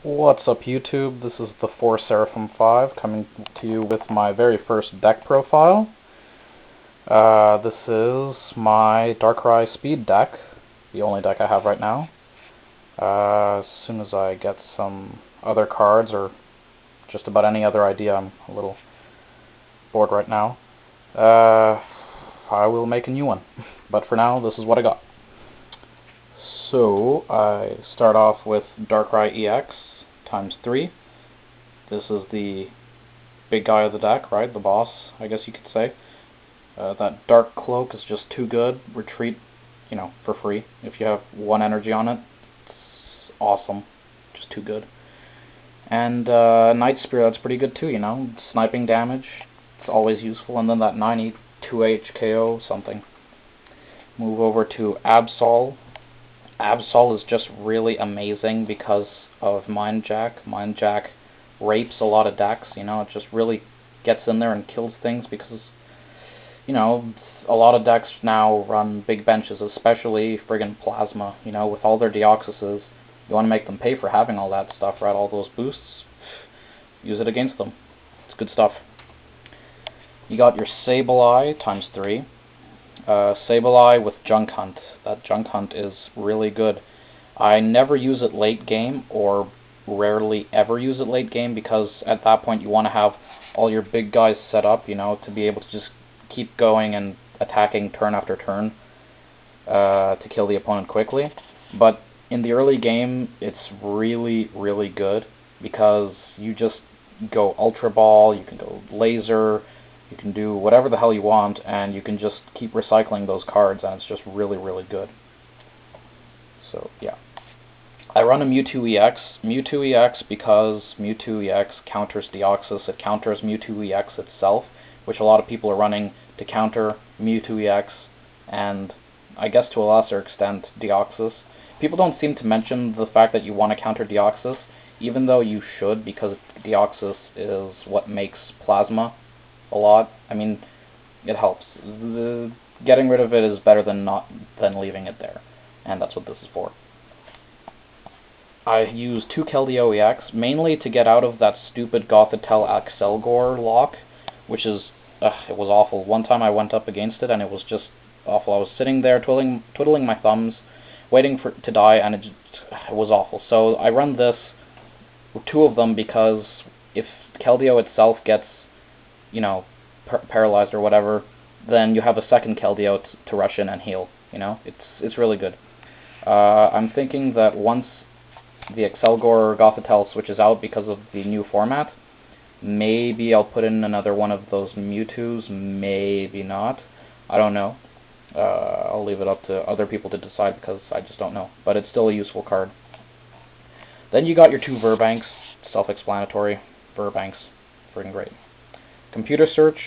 What's up YouTube? This is the 4 Seraphim 5 coming to you with my very first deck profile. This is my Darkrai Speed deck, the only deck I have right now. As soon as I get some other cards or just about any other idea, I'm a little bored right now, I will make a new one. But for now, this is what I got. So, I start off with Darkrai EX times 3. This is the big guy of the deck, right? The boss, I guess you could say. That Dark Cloak is just too good. Retreat, for free. If you have 1 energy on it, it's awesome. Just too good. And Night Spear, that's pretty good too, Sniping damage, it's always useful. And then that 92H KO something. Move over to Absol. Absol is just really amazing because of Mind Jack. Mind Jack rapes a lot of decks, it just really gets in there and kills things because, a lot of decks now run big benches, especially friggin' Plasma, with all their Deoxyses. You want to make them pay for having all that stuff, right? All those boosts. Use it against them. It's good stuff. You got your Sableye times 3. Sableye with Junk Hunt. That Junk Hunt is really good. I never use it late game, or rarely ever use it late game, because at that point you want to have all your big guys set up, to be able to just keep going and attacking turn after turn to kill the opponent quickly. But in the early game, it's really, really good because you just go Ultra Ball, you can go Laser, you can do whatever the hell you want, and you can just keep recycling those cards, and it's just really, really good. So, yeah. I run a Mewtwo EX. Mewtwo EX because Mewtwo EX counters Deoxys. It counters Mewtwo EX itself, which a lot of people are running to counter Mewtwo EX, and I guess to a lesser extent Deoxys. People don't seem to mention the fact that you want to counter Deoxys, even though you should, because Deoxys is what makes Plasma a lot. I mean, it helps. Getting rid of it is better than leaving it there, and that's what this is for. I use 2 Keldeo EX, mainly to get out of that stupid Gothitelle Axelgor lock, which is, it was awful. One time I went up against it, and it was just awful. I was sitting there twiddling my thumbs, waiting to die, and it was awful. So I run this, 2 of them, because if Keldeo itself gets, paralyzed or whatever, then you have a second Keldeo to rush in and heal. It's really good. I'm thinking that once the Axelgor Gothitelle switches out because of the new format, maybe I'll put in another one of those Mewtwo's, maybe not. I don't know. I'll leave it up to other people to decide because I just don't know. But it's still a useful card. Then you got your 2 Virbanks. Self-explanatory. Virbanks. Friggin' great. Computer Search.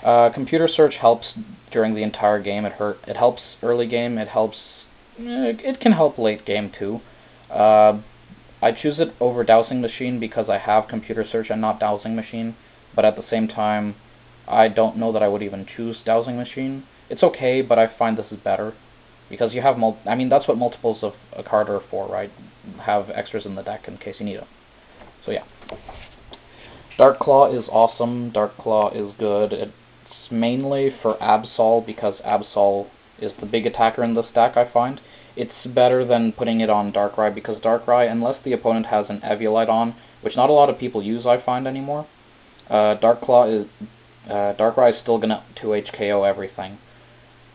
Computer Search helps during the entire game. It helps early game. It can help late game too. I choose it over Dowsing Machine because I have Computer Search and not Dowsing Machine, but at the same time, I don't know that I would even choose Dowsing Machine. It's okay, but I find this is better because you have that's what multiples of a card are for, right? Have extras in the deck in case you need them. So yeah. Dark Claw is awesome. Dark Claw is good. It's mainly for Absol because Absol is the big attacker in this deck, I find. It's better than putting it on Darkrai because Darkrai, unless the opponent has an Eviolite on, which not a lot of people use, I find, anymore, Darkrai is still going to 2H KO everything.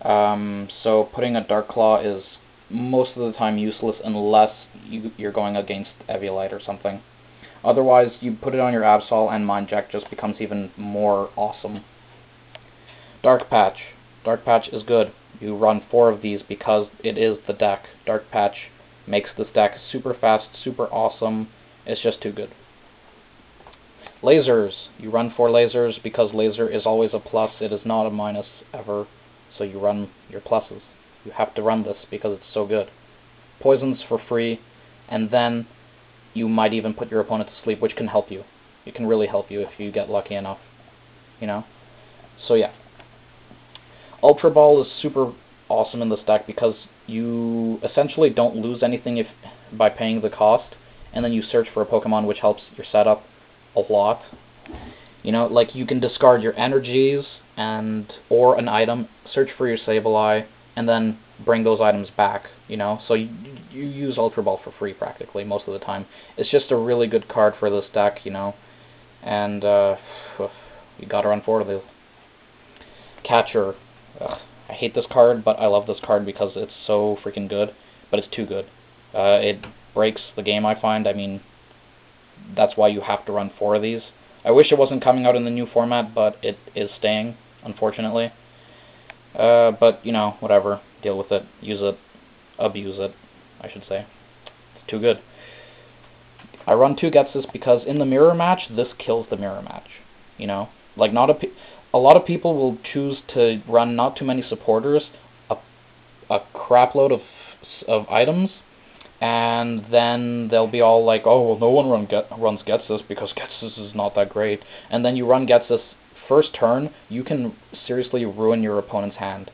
So putting a Dark Claw is most of the time useless unless you're going against Eviolite or something. Otherwise, you put it on your Absol and Mind Jack just becomes even more awesome. Dark Patch. Dark Patch is good. You run 4 of these because it is the deck. Dark Patch makes this deck super fast, super awesome. It's just too good. Lasers. You run 4 lasers because laser is always a plus. It is not a minus ever. So you run your pluses. You have to run this because it's so good. Poisons for free, and then you might even put your opponent to sleep, which can help you. It can really help you if you get lucky enough. So yeah. Ultra Ball is super awesome in this deck because you essentially don't lose anything by paying the cost and then you search for a Pokemon, which helps your setup a lot. You know, like you can discard your energies or an item, search for your Sableye, and then bring those items back, you know? So you use Ultra Ball for free practically most of the time. It's just a really good card for this deck, you know? And you gotta run 4 of these. Catcher. Ugh, I hate this card, but I love this card because it's so freaking good, but it's too good. It breaks the game, I find. I mean, that's why you have to run 4 of these. I wish it wasn't coming out in the new format, but it is staying, unfortunately. But, you know, whatever. Deal with it. Use it. Abuse it, I should say. It's too good. I run 2 Ghetsis because in the mirror match, this kills the mirror match. You know? Like, a lot of people will choose to run not too many supporters, a crap load of items, and then they'll be all like, oh, well, no one runs Ghetsis because Ghetsis is not that great. And then you run Ghetsis first turn, you can seriously ruin your opponent's hand.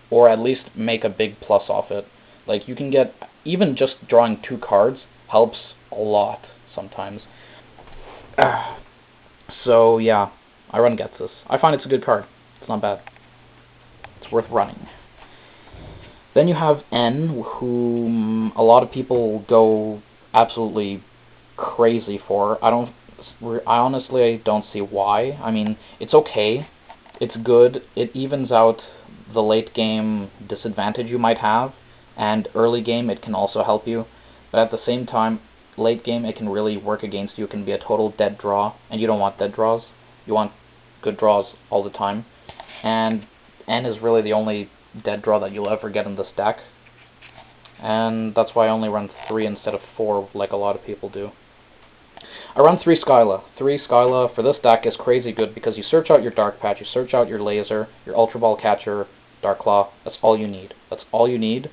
Or at least make a big plus off it. Like, you can get, even just drawing 2 cards helps a lot sometimes. So, yeah, I run Ghetsis. I find it's a good card. It's not bad. It's worth running. Then you have N, whom a lot of people go absolutely crazy for. I honestly don't see why. I mean, it's okay. It's good. It evens out the late game disadvantage you might have, and early game it can also help you. But at the same time, late game it can really work against you. It can be a total dead draw, and you don't want dead draws. You want good draws all the time. And N is really the only dead draw that you'll ever get in this deck, and that's why I only run 3 instead of 4 like a lot of people do. I run 3 Skyla. 3 Skyla for this deck is crazy good because you search out your Dark Patch, you search out your Laser, your Ultra Ball Catcher, Dark Claw. That's all you need. That's all you need.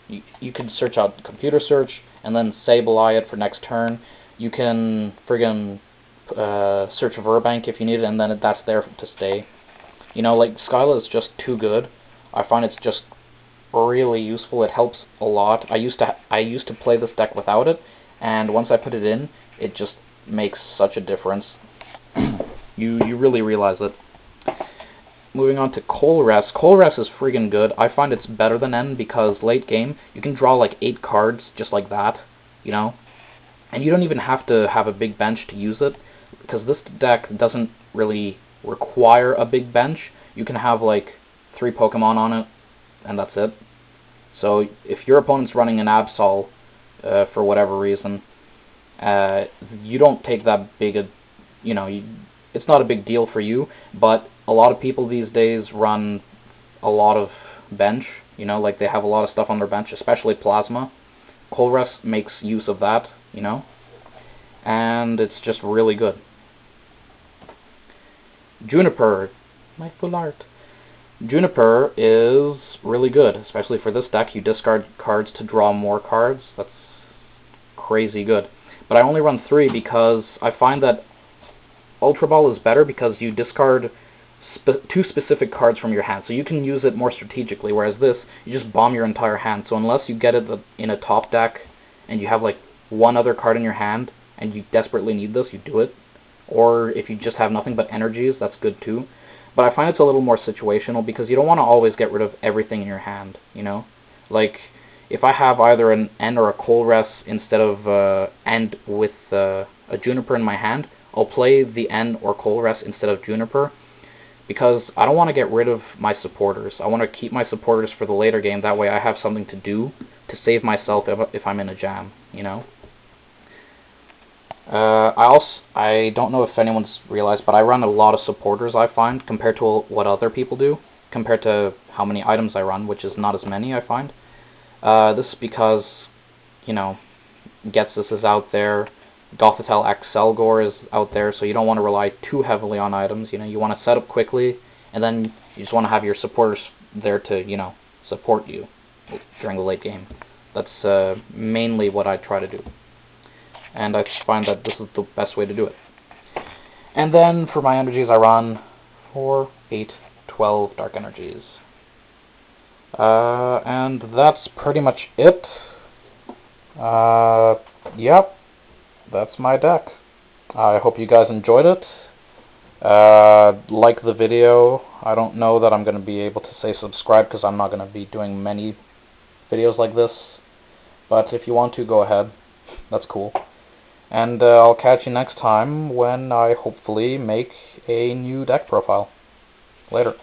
You can search out Computer Search and then Sableye it for next turn. You can friggin' search Virbank if you need it, and then that's there to stay. You know, like, Skyla is just too good. I find it's just really useful. It helps a lot. I used to play this deck without it, and once I put it in, it just makes such a difference. You really realize it. Moving on to Colress. Colress is friggin' good. I find it's better than N because late game, you can draw like 8 cards just like that, you know? And you don't even have to have a big bench to use it, because this deck doesn't really require a big bench. You can have like 3 Pokemon on it, and that's it. So if your opponent's running an Absol for whatever reason, you don't take that big a, you know, it's not a big deal for you, but a lot of people these days run a lot of bench, you know, like they have a lot of stuff on their bench, especially Plasma. Colress makes use of that, you know, and it's just really good. Juniper, my full art. Juniper is really good, especially for this deck. You discard cards to draw more cards. That's crazy good. But I only run 3 because I find that Ultra Ball is better because you discard 2 specific cards from your hand, so you can use it more strategically, whereas this, you just bomb your entire hand. So unless you get it in a top deck and you have like 1 other card in your hand and you desperately need this, you do it. Or if you just have nothing but energies, that's good too. But I find it's a little more situational because you don't want to always get rid of everything in your hand, you know? Like, if I have either an N or a Colress instead of N with a Juniper in my hand, I'll play the N or Colress instead of Juniper because I don't want to get rid of my supporters. I want to keep my supporters for the later game. That way I have something to do to save myself if I'm in a jam, you know? I don't know if anyone's realized, but I run a lot of supporters, I find, compared to what other people do, compared to how many items I run, which is not as many, I find. This is because, you know, Ghetsis is out there, Gothitelle Excelgor is out there, so you don't want to rely too heavily on items. You know, you want to set up quickly, and then you just want to have your supporters there to, you know, support you during the late game. That's mainly what I try to do. And I find that this is the best way to do it. And then for my energies, I run 4, 8, 12 dark energies. And that's pretty much it. Yep. that's my deck. I hope you guys enjoyed it. Like the video. I don't know that I'm going to be able to say subscribe because I'm not going to be doing many videos like this. But if you want to, go ahead. That's cool. And I'll catch you next time when I hopefully make a new deck profile. Later.